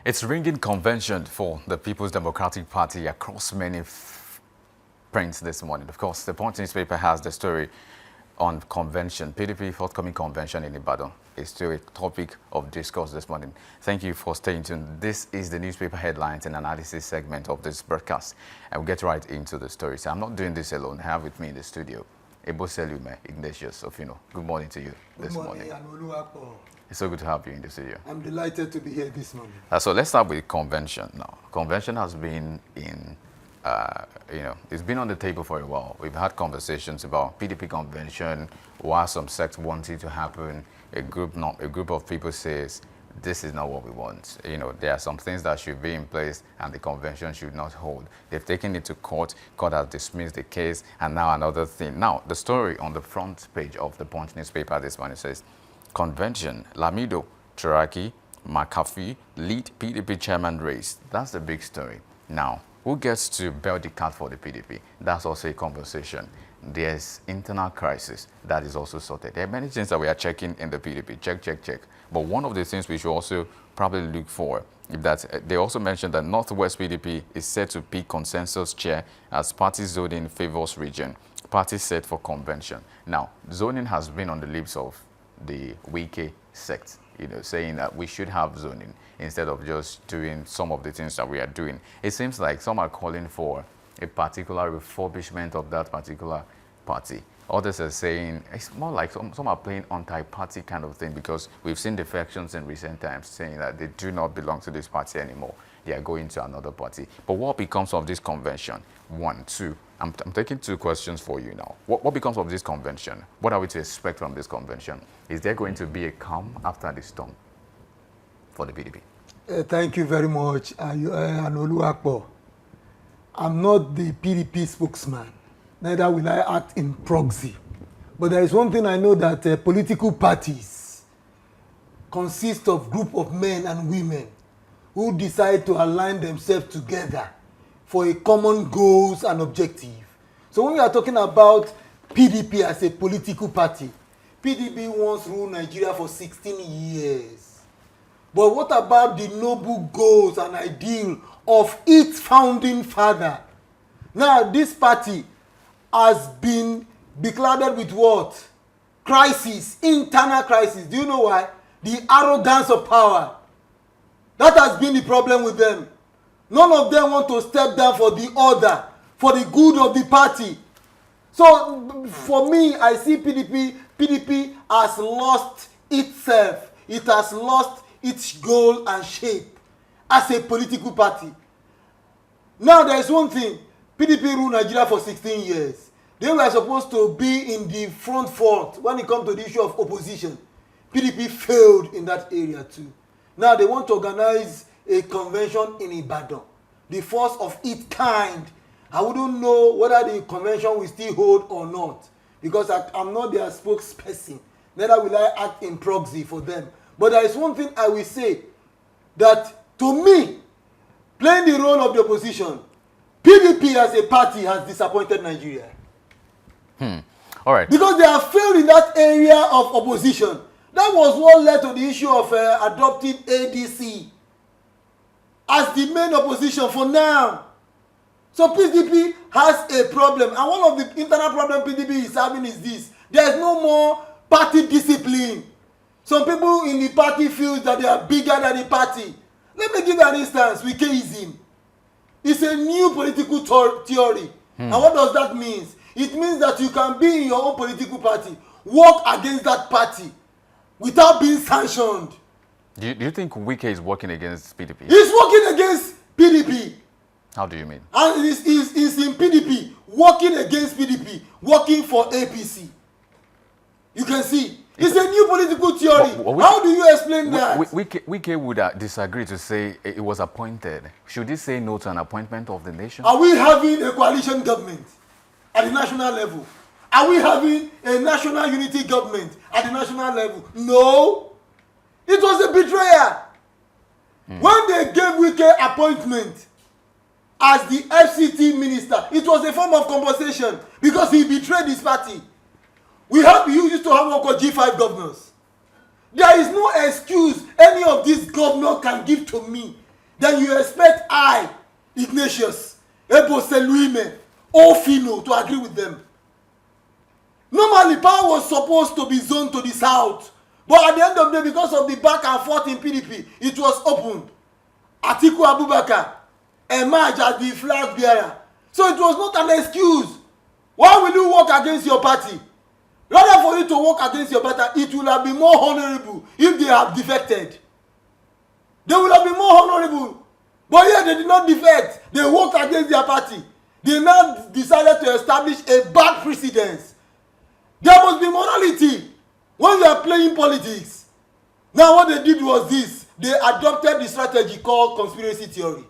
It's ringing convention for the People's Democratic Party across many prints this morning. Of course, the Punch newspaper has the story on convention. PDP forthcoming convention in Ibadan is still a topic of discourse this morning. Thank you for staying tuned. This is the newspaper headlines and analysis segment of this broadcast. And we'll get right into the story. So I'm not doing this alone. I have with me in the studio Ebo Selume Ignatius Ofino. Good morning to you this morning. It's so good to have you in the studio. I'm delighted to be here this morning. So let's start with convention now. Convention has been in, it's been on the table for a while. We've had conversations about PDP convention, why some sects want it to happen. A group of people says, this is not what we want. There are some things that should be in place and the convention should not hold. They've taken it to court. Court has dismissed the case. And now another thing. Now, the story on the front page of the Punch newspaper this morning says, convention, Lamido, Cheraki, McAfee, lead PDP chairman race. That's the big story. Now, who gets to belt the cat for the PDP? That's also a conversation. There's internal crisis that is also sorted. There are many things that we are checking in the PDP. Check. But one of the things we should also probably look for, if that they also mentioned that Northwest PDP is set to pick consensus chair as party zoning favors region. Party set for convention. Now, zoning has been on the lips of the Wike sect, saying that we should have zoning instead of just doing some of the things that we are doing. It seems like some are calling for a particular refurbishment of that particular party. Others are saying it's more like some are playing anti-party kind of thing, because we've seen defections in recent times saying that they do not belong to this party anymore. They are going to another party. But what becomes of this convention? One, two. I'm taking two questions for you now. What becomes of this convention? What are we to expect from this convention? Is there going to be a calm after the storm for the PDP? Thank you very much, Anolu Akpo. I'm not the PDP spokesman. Neither will I act in proxy. But there is one thing I know, that political parties consist of group of men and women who decide to align themselves together for a common goals and objective. So when we are talking about PDP as a political party, PDP once ruled Nigeria for 16 years. But what about the noble goals and ideal of its founding father? Now this party has been beclouded with what? Crisis, internal crisis. Do you know why? The arrogance of power. That has been the problem with them. None of them want to step down for the order, for the good of the party. So for me, I see PDP has lost itself. It has lost its goal and shape as a political party. Now there is one thing. PDP ruled Nigeria for 16 years. They were supposed to be in the front when it comes to the issue of opposition. PDP failed in that area too. Now they want to organize a convention in Ibadan, the first of its kind. I wouldn't know whether the convention will still hold or not, because I'm not their spokesperson. Neither will I act in proxy for them. But there is one thing I will say, that to me, playing the role of the opposition, PDP as a party has disappointed Nigeria. All right. Because they have failed in that area of opposition. That was what led to the issue of adopting ADC as the main opposition for now. So PDP has a problem. And one of the internal problems PDP is having is this. There is no more party discipline. Some people in the party feel that they are bigger than the party. Let me give you an instance with Keism. It's a new political theory. And what does that mean? It means that you can be in your own political party, work against that party without being sanctioned. Do you think Wike is working against PDP? He's working against PDP. How do you mean? And he's in PDP, working against PDP, working for APC. You can see. It's a new political theory. How do you explain that? Wike would disagree to say it was appointed. Should he say no to an appointment of the nation? Are we having a coalition government at the national level? Are we having a national unity government at the national level? No. It was a betrayal. When they gave Wike appointment as the FCT minister, it was a form of compensation because he betrayed his party. We used to have what called G5 governors. There is no excuse any of these governors can give to me then you expect I, Ignatius, Eboseluime, Ofino to agree with them. Normally, power was supposed to be zoned to the south, but at the end of the day, because of the back and forth in PDP, it was opened. Atiku Abubakar emerged as the flag bearer. So it was not an excuse. Why will you work against your party? Rather for you to work against your party, it would have been more honorable if they have defected. They would have been more honorable. But yet they did not defect. They worked against their party. They now decided to establish a bad precedence. There must be morality when you are playing politics. Now what they did was this. They adopted the strategy called conspiracy theory.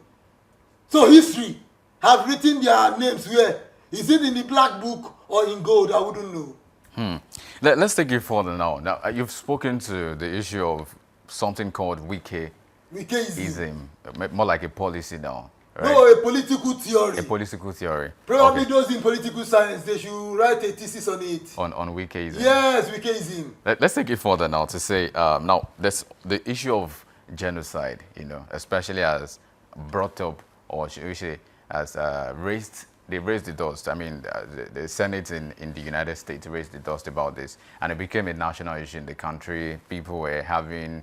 So history have written their names where? Is it in the black book or in gold? I wouldn't know. Let's take it further now. Now, you've spoken to the issue of something called Wikeism, more like a policy now. Right? No, a political theory. A political theory. Probably those in political science, they should write a thesis on it. On Wikeism. Yes, Wikeism. Let's take it further now to say, now, there's the issue of genocide, especially as brought up, or should we say, as they raised the dust. I mean, the Senate in the United States raised the dust about this, and it became a national issue in the country. People were having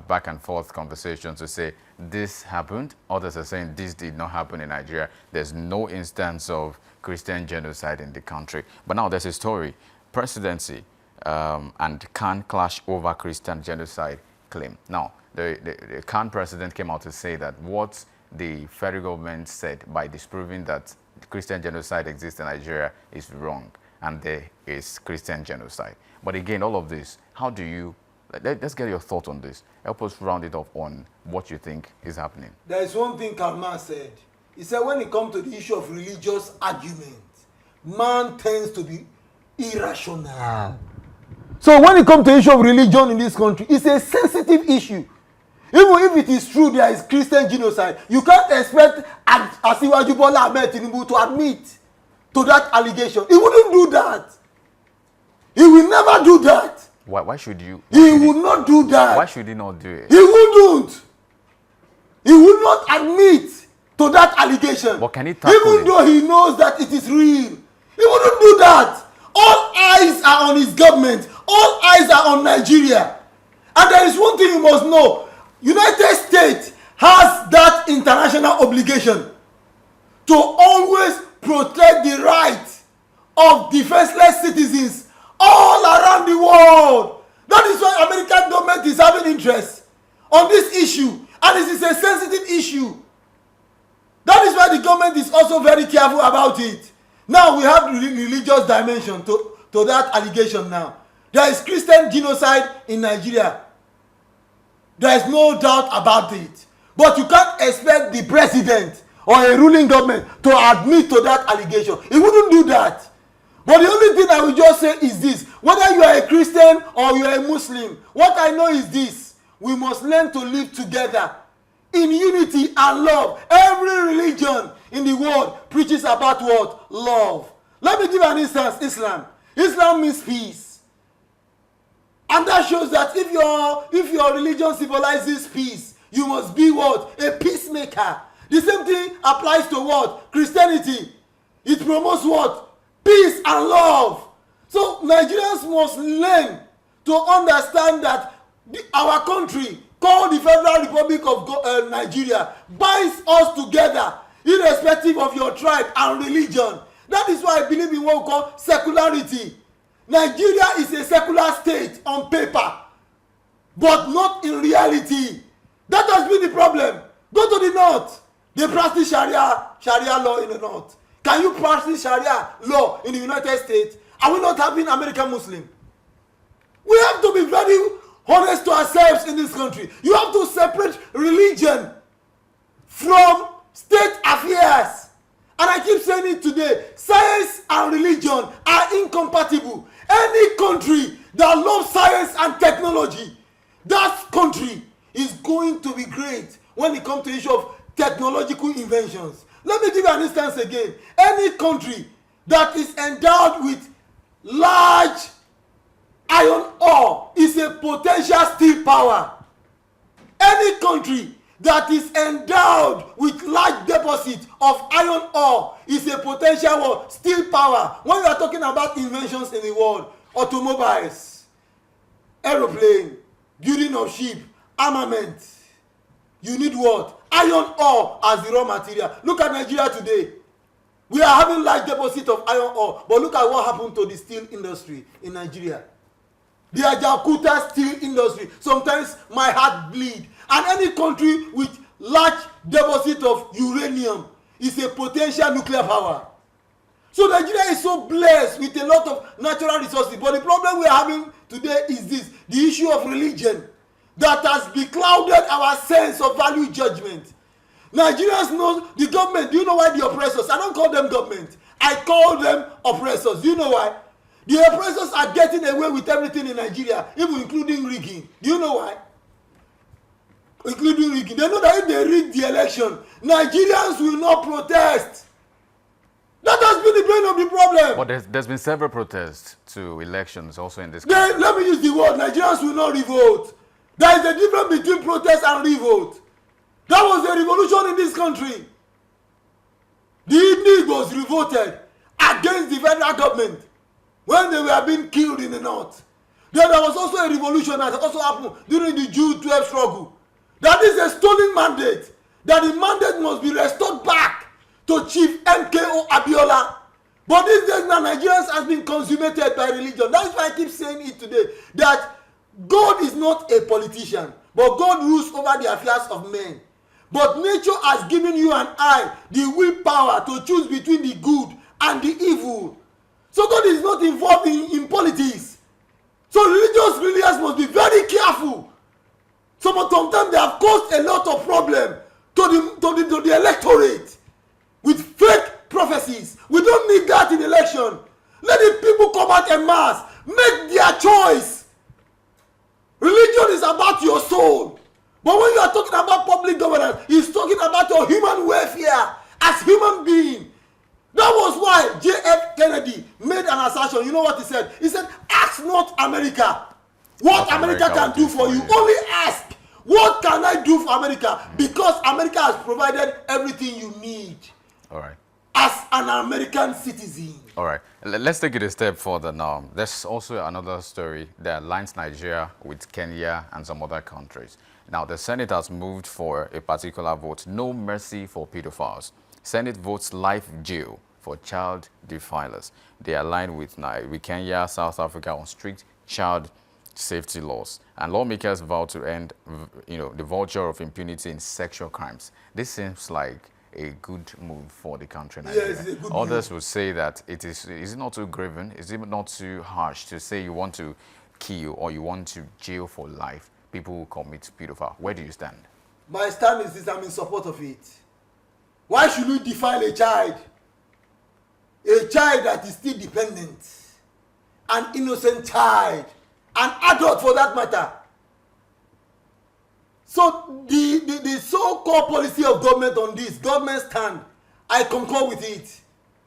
back and forth conversations to say this happened. Others are saying this did not happen in Nigeria. There's no instance of Christian genocide in the country. But now there's a story. Presidency and Khan clash over Christian genocide claim. Now, the Khan president came out to say that what the federal government said by disproving that Christian genocide exists in Nigeria is wrong, and there is Christian genocide. But again, all of this, how do you, let's get your thought on this. Help us round it off on what you think is happening. There is one thing Karl said. He said when it comes to the issue of religious argument, man tends to be irrational. So when it comes to the issue of religion in this country, it's a sensitive issue. Even if it is true there is Christian genocide, you can't expect Asiwaju Bola Ahmed Tinubu to admit to that allegation. He wouldn't do that. He will never do that. Why should you? He would not do that. Why should he not do it? He wouldn't. He would not admit to that allegation. But can he tackle even it? Though he knows that it is real. He wouldn't do that. All eyes are on his government. All eyes are on Nigeria. And there is one thing you must know. United States has that international obligation to always protect the rights of defenseless citizens all around the world. That is why American government is having interest on this issue, and it is a sensitive issue. That is why the government is also very careful about it. Now we have religious dimension to that allegation now. There is Christian genocide in Nigeria. There is no doubt about it. But you can't expect the president or a ruling government to admit to that allegation. He wouldn't do that. But the only thing I will just say is this. Whether you are a Christian or you are a Muslim, what I know is this. We must learn to live together in unity and love. Every religion in the world preaches about what? Love. Let me give an instance. Islam means peace. And that shows that if your religion symbolizes peace, you must be what? A peacemaker. The same thing applies to what? Christianity. It promotes what? Peace and love. So Nigerians must learn to understand that our country, called the Federal Republic of Nigeria, binds us together irrespective of your tribe and religion. That is why I believe in what we call secularity. Nigeria is a secular state on paper, but not in reality. That has been the problem. Go to the north. They practice Sharia law in the north. Can you practice Sharia law in the United States? Are we not having American Muslim? We have to be very honest to ourselves in this country. You have to separate religion from state affairs. And I keep saying it today. Science and religion are incompatible. Any country that loves science and technology, that country is going to be great when it comes to the issue of technological inventions. Let me give you an instance again. Any country that is endowed with large iron ore is a potential steel power. Any country that is endowed with large deposit of iron ore is a potential war, steel power. When you are talking about inventions in the world, automobiles, aeroplane, building of ship, armament, you need what? Iron ore as the raw material. Look at Nigeria today. We are having large deposit of iron ore, but look at what happened to the steel industry in Nigeria. The Ajaokuta steel industry. Sometimes my heart bleed. And any country with large deposit of uranium is a potential nuclear power. So Nigeria is so blessed with a lot of natural resources. But the problem we are having today is this, the issue of religion that has beclouded our sense of value judgment. Nigerians know the government. Do you know why the oppressors? I don't call them government. I call them oppressors. Do you know why? The oppressors are getting away with everything in Nigeria, even including rigging. Do you know why? Including rigging. They know that if they rig the election, Nigerians will not protest. That has been the brain of the problem. But there's been several protests to elections also in this country. Let me use the word, Nigerians will not revolt. There is a difference between protest and revolt. That was a revolution in this country. The Igbos revolted against the federal government when they were being killed in the north. Then there was also a revolution that also happened during the June 12 struggle. That is a stolen mandate. That the mandate must be restored back to Chief MKO Abiola. But these days now, Nigerians has been consummated by religion. That's why I keep saying it today, that God is not a politician, but God rules over the affairs of men. But nature has given you and I the willpower to choose between the good and the evil. So God is not involved in politics. So religious leaders must be very careful. Sometimes they have caused a lot of problem to the electorate with fake prophecies. We don't need that in election. Let the people come out en masse. Make their choice. Religion is about your soul. But when you are talking about public governance, he's talking about your human welfare as human being. That was why J.F. Kennedy made an assertion. You know what he said? He said, ask not America what America can do for you. Only ask, what can I do for America? Because America has provided everything you need. All right. As an American citizen. All right. Let's take it a step further now. There's also another story that aligns Nigeria with Kenya and some other countries. Now, the Senate has moved for a particular vote, no mercy for pedophiles. Senate votes life jail for child defilers. They align with Kenya, South Africa on strict child safety laws. And lawmakers vow to end, the vulture of impunity in sexual crimes. This seems like a good move for the country, Nigeria. Yes, it's a good Others move. would say that is it not too grieving? Is it not too harsh to say you want to kill or you want to jail for life people who commit pedophile? Where do you stand? My stand is this: I'm in support of it. Why should we defile a child? A child that is still dependent, an innocent child, an adult for that matter. So the so-called policy of government on this, government stand, I concur with it.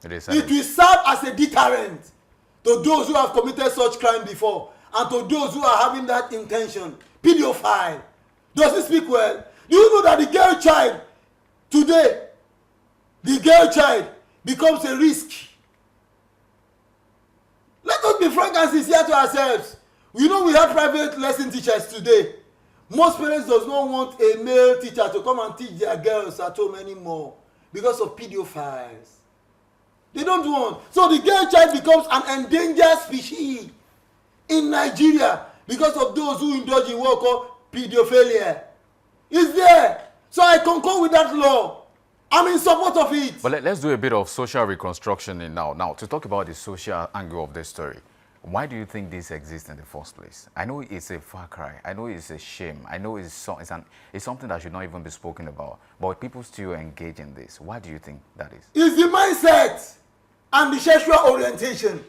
It will serve as a deterrent to those who have committed such crime before and to those who are having that intention. Pedophile. Does it speak well? Do you know that the girl child today, the girl child becomes a risk? Let us be frank and sincere to ourselves. We know we have private lesson teachers today. Most parents does not want a male teacher to come and teach their girls at home anymore because of pedophiles. They don't want. So the girl child becomes an endangered species in Nigeria because of those who indulge in what called pedophilia. It's there. So I concur with that law. I'm in support of it. But let's do a bit of social reconstruction now. Now, to talk about the social angle of this story. Why do you think this exists in the first place? I know it's a far cry. I know it's a shame. I know it's something that should not even be spoken about. But people still engage in this. Why do you think that is? It's the mindset and the sexual orientation.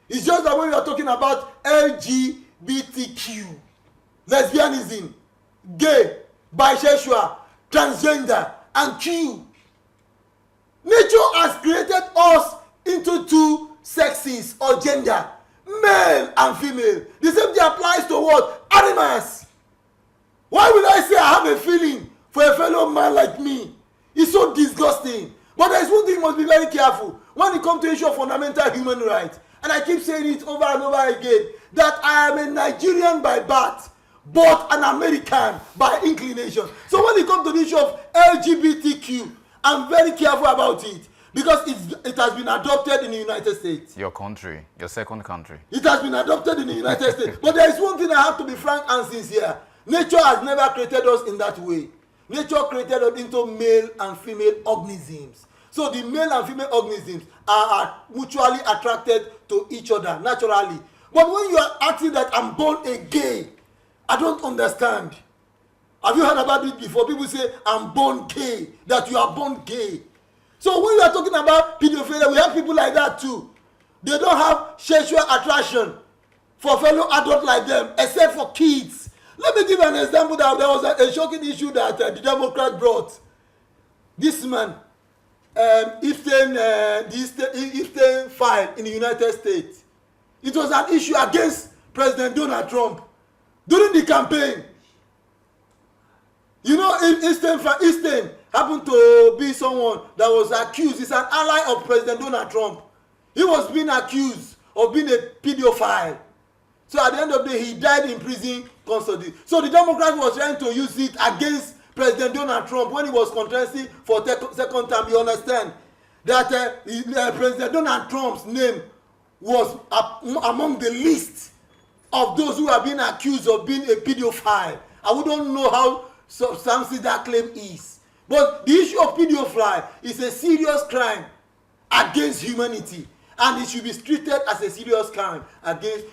It's just that when we are talking about LGBTQ, lesbianism, gay, bisexual, transgender, and Q. Nature has created us into two sexes or gender. Male and female. The same thing applies to what? Animals. Why will I say I have a feeling for a fellow man like me. It's so disgusting. But there is one thing you must be very careful when it comes to the issue of fundamental human rights. And I keep saying it over and over again, that I am a Nigerian by birth, but an American by inclination. So when it comes to the issue of LGBTQ, I'm very careful about it because it has been adopted in the United States. Your country, your second country. It has been adopted in the United States. But there is one thing I have to be frank and sincere. Nature has never created us in that way. Nature created us into male and female organisms. So the male and female organisms are mutually attracted to each other naturally. But when you are asking that I'm born a gay, I don't understand. Have you heard about it before? People say I'm born gay, that you are born gay. So when you are talking about pedophilia, we have people like that too. They don't have sexual attraction for fellow adults like them, except for kids. Let me give an example. That there was a shocking issue that the Democrat brought. This man, the Epstein file in the United States. It was an issue against President Donald Trump during the campaign. You know, Epstein happened to be someone that was accused. He's an ally of President Donald Trump. He was being accused of being a pedophile. So at the end of the day, he died in prison constantly. So the Democrats was trying to use it against President Donald Trump when he was contesting for second term. You understand that President Donald Trump's name was among the list of those who are being accused of being a pedophile. I wouldn't know how substantial that claim is. But the issue of pedophilia is a serious crime against humanity. And it should be treated as a serious crime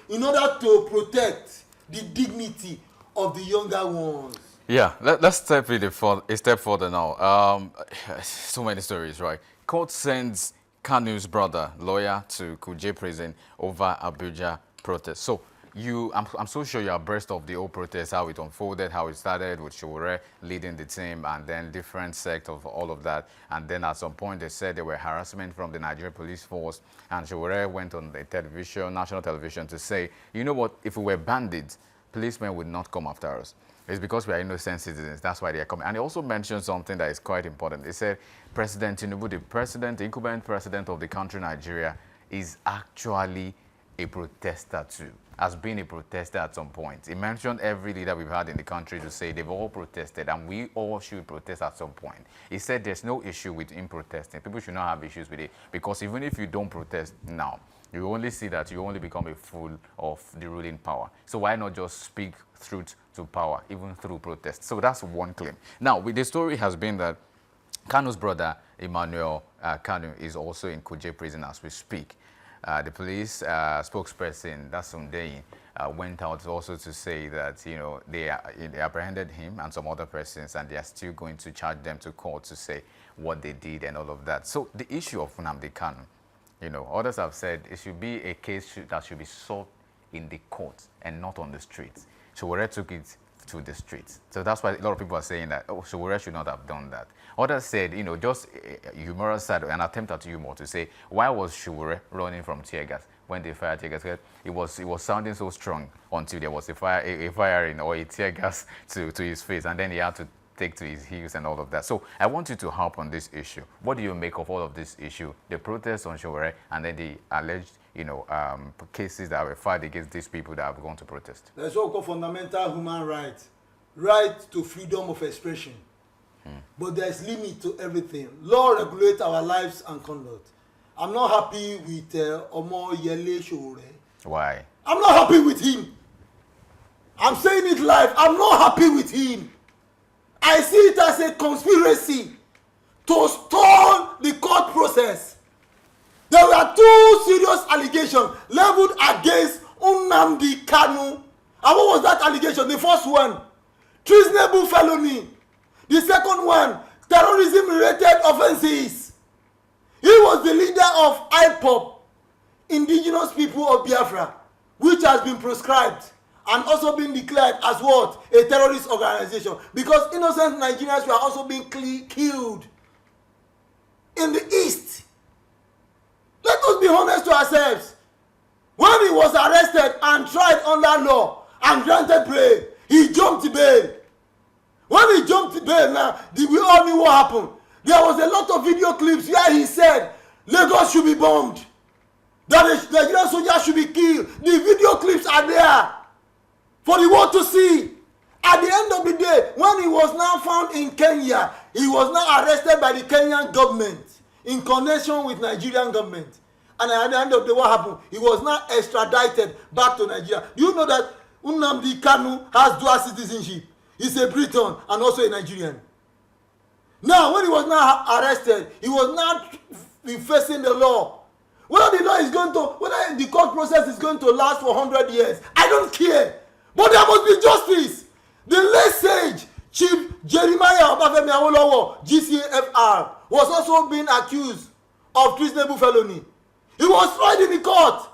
in order to protect the dignity of the younger ones. Yeah, let's step a step further now. So many stories, right? Court sends Kanu's brother, lawyer, to Kuje prison over Abuja protest. So I'm so sure you're abreast of the whole protest, how it unfolded, how it started with Showore leading the team, and then different sects of all of that. And then at some point they said there were harassment from the Nigerian police force, and Showore went on the television, national television, to say, you know what, if we were bandits, policemen would not come after us. It's because we are innocent citizens. That's why they are coming. And he also mentioned something that is quite important. He said President Tinubu, the incumbent president of the country, Nigeria, is actually a protester too, has been a protester at some point. He mentioned every leader we've had in the country to say they've all protested and we all should protest at some point. He said there's no issue with him protesting. People should not have issues with it because even if you don't protest now, you only see that you only become a fool of the ruling power. So why not just speak truth to power, even through protest? So that's one claim. Now, the story has been that Kanu's brother, Emmanuel Kanu, is also in Kuje prison as we speak. The police spokesperson, that's Sunday, went out also to say that, you know, they apprehended him and some other persons, and they are still going to charge them to court to say what they did and all of that. So the issue of Nnamdi Kanu, you know, others have said it should be a case that should be solved in the courts and not on the streets. Showore took it to the streets. So that's why a lot of people are saying that, oh, Showore should not have done that. Others said, you know, just a humorous side, an attempt at humor to say, why was Showore running from tear gas when they fired tear gas? It was sounding so strong until there was a firing or a tear gas to his face, and then he had to take to his heels and all of that. So I want you to harp on this issue. What do you make of all of this issue? The protests on Showore and then the alleged, you know, cases that were filed against these people that have gone to protest. There's what we call fundamental human rights, right to freedom of expression. But there's limit to everything. Law regulates our lives and conduct. I'm not happy with Omo Yele Showore. Why? I'm not happy with him. I'm saying it live. I'm not happy with him. I see it as a conspiracy to stall the court process. There were two serious allegations leveled against Nnamdi Kanu. And what was that allegation? The first one, treasonable felony. The second one, terrorism-related offences. He was the leader of IPOB, Indigenous People of Biafra, which has been proscribed and also been declared as what? A terrorist organization. Because innocent Nigerians were also being killed in the East. Let us be honest to ourselves. When he was arrested and tried under law and granted bail, he jumped bail. When he jumped bail now, we all knew what happened. There was a lot of video clips where he said Lagos should be bombed, that the Nigerian soldiers should be killed. The video clips are there for the world to see. At the end of the day, when he was now found in Kenya, he was now arrested by the Kenyan government in connection with Nigerian government. And at the end of the day, what happened? He was now extradited back to Nigeria. Do you know that Nnamdi Kanu has dual citizenship? He's a Briton and also a Nigerian. Now, when he was now arrested, he was now facing the law. Whether the law is going to, whether the court process is going to last for 100 years, I don't care. But there must be justice. The late sage, Chief Jeremiah Obafemi Awolowo, GCFR, was also being accused of treasonable felony. He was tried in the court,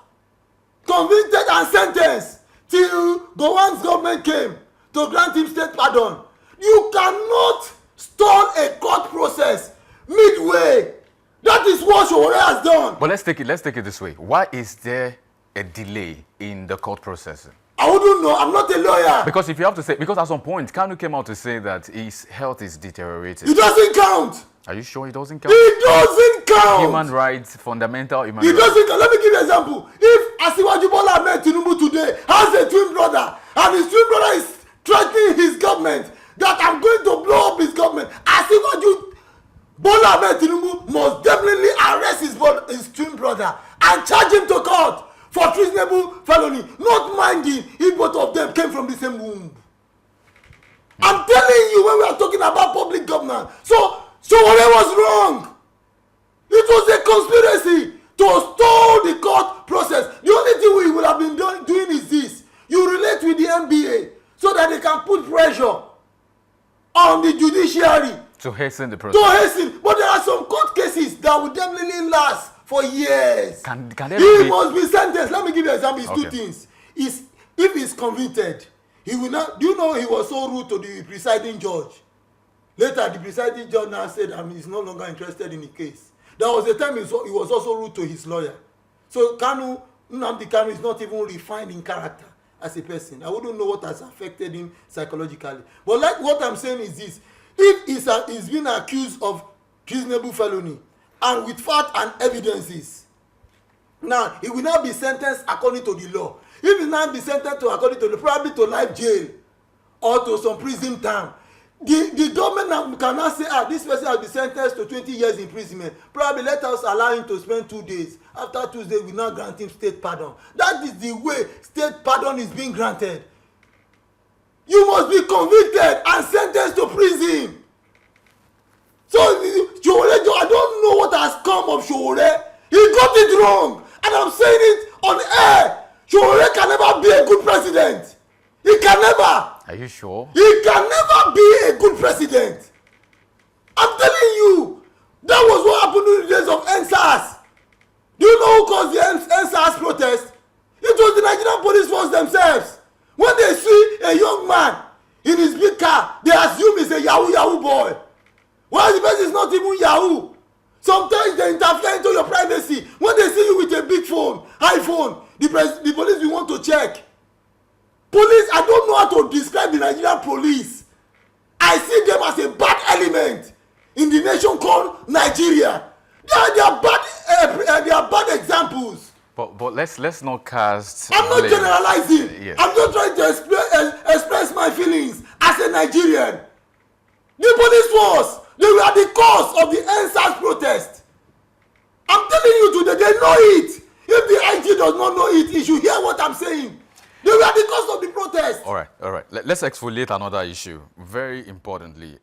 convicted and sentenced till Gowon's government came to grant him state pardon. You cannot stall a court process midway. That is what Sowore has done. But let's take it this way. Why is there a delay in the court process? I wouldn't know. I'm not a lawyer. Because if you have to say, because at some point, Kanu came out to say that his health is deteriorating. It doesn't count. Are you sure it doesn't count? It doesn't count. Human rights, fundamental human rights. It doesn't count. Let me give you an example. If Asiwaju Bola Ahmed Tinubu today has a twin brother, and his twin brother is threatening his government that I'm going to blow up his government, Asiwaju Bola Ahmed Tinubu must definitely arrest his twin brother and charge him to court for treasonable felony, not minding if both of them came from the same womb. I'm telling you, when we are talking about public governance, so Sowore was wrong. It was a conspiracy to stall the court process. The only thing we would have been doing is this: you relate with the NBA so that they can put pressure on the judiciary to hasten the process. To hasten, but there are some court cases that will definitely last for years. Can he must be sentenced. Let me give you an example. It's two things. If he's convicted, he will not. Do you know he was so rude to the presiding judge? Later, the presiding judge now said he's no longer interested in the case. There was a time he was also rude to his lawyer. So Nnamdi Kanu is not even refined in character as a person. I wouldn't know what has affected him psychologically. But like what I'm saying is this: if he's been accused of treasonable felony and with fact and evidences, now he will not be sentenced according to the law. If he now be sentenced according to the probably to life jail or to some prison term, the government can now say, this person has been sentenced to 20 years imprisonment. Probably let us allow him to spend 2 days. After Tuesday, we now grant him state pardon. That is the way state pardon is being granted. You must be convicted and sentenced to prison. So Sowore, I don't know what has come of Sowore. He got it wrong, and I'm saying it on air. Sowore can never be a good president. He can never. Are you sure? He can never be a good president. I'm telling you, that was what happened in the days of NSAS. Do you know who caused the NSAS protest? It was the Nigerian police force themselves. When they see a young man in his big car, they assume he's a Yahoo boy. While the person is not even Yahoo. Sometimes they interfere into your privacy. When they see you with a big phone, iPhone, the police will want to check. Police, I don't know how to describe the Nigerian police. I see them as a bad element in the nation called Nigeria. They are bad examples. But let's not cast. I'm not generalizing. Yes. I'm just trying to express my feelings as a Nigerian. The police force, they were the cause of the NSAS protest. I'm telling you today, they know it. If the IG does not know it, he should hear what I'm saying. They were the cause of the protest. All right. Let's exfoliate another issue. Very importantly,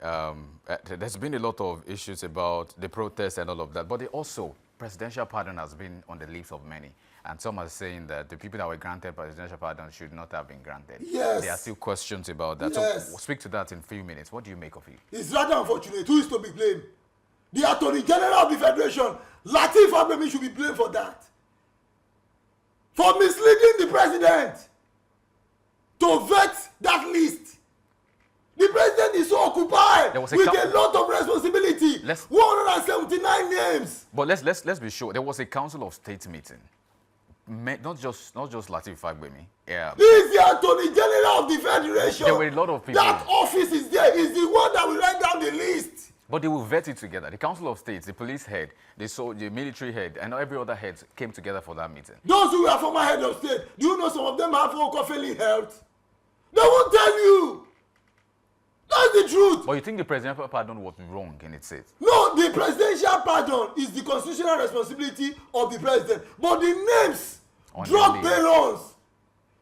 there's been a lot of issues about the protests and all of that, but also presidential pardon has been on the lips of many. And some are saying that the people that were granted presidential pardon should not have been granted. Yes. There are still questions about that. Yes. So we'll speak to that in a few minutes. What do you make of it? It's rather unfortunate. Who is to be blamed? The Attorney General of the Federation, Lateef Fagbemi, should be blamed for that. For misleading the president to vet that list. The president is so occupied with a lot of responsibility. 179 names. But let's be sure. There was a Council of State meeting not just Lateef Fagbemi. Yeah, He is the Attorney General of the Federation. there were a lot of people. That office is there. Is the one that will write down the list. But they will vet it together. The Council of States, the police head, the military head, and every other head came together for that meeting. Those who were former head of state, do you know some of them have failing health? They won't tell you. That's the truth. But you think the presidential pardon was wrong in itself? No, the presidential pardon is the constitutional responsibility of the president. But the names, drug barons,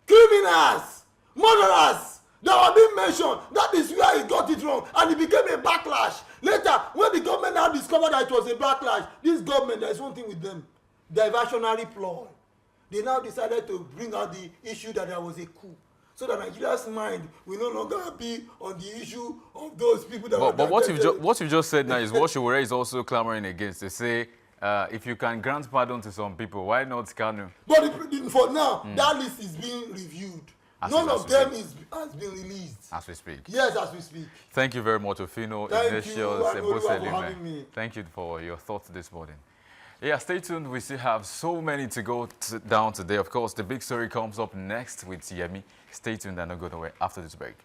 criminals, murderers, that were being mentioned, that is where he got it wrong. And it became a backlash. Later, when the government now discovered that it was a backlash, this government, there is one thing with them, diversionary ploy. They now decided to bring out the issue that there was a coup. So that Nigeria's mind will no longer be on the issue of those people that But what you just said now is what Showore is also clamoring against. They say, if you can grant pardon to some people, why not Kanu? But for now, that list is being reviewed. None of them has been released. As we speak. Yes, as we speak. Thank you very much, Ofino Thank you, Anolu, for having me. Thank you for your thoughts this morning. Yeah, stay tuned. We still have so many to go down today. Of course, the big story comes up next with Yemi. Stay tuned and don't go away after this break.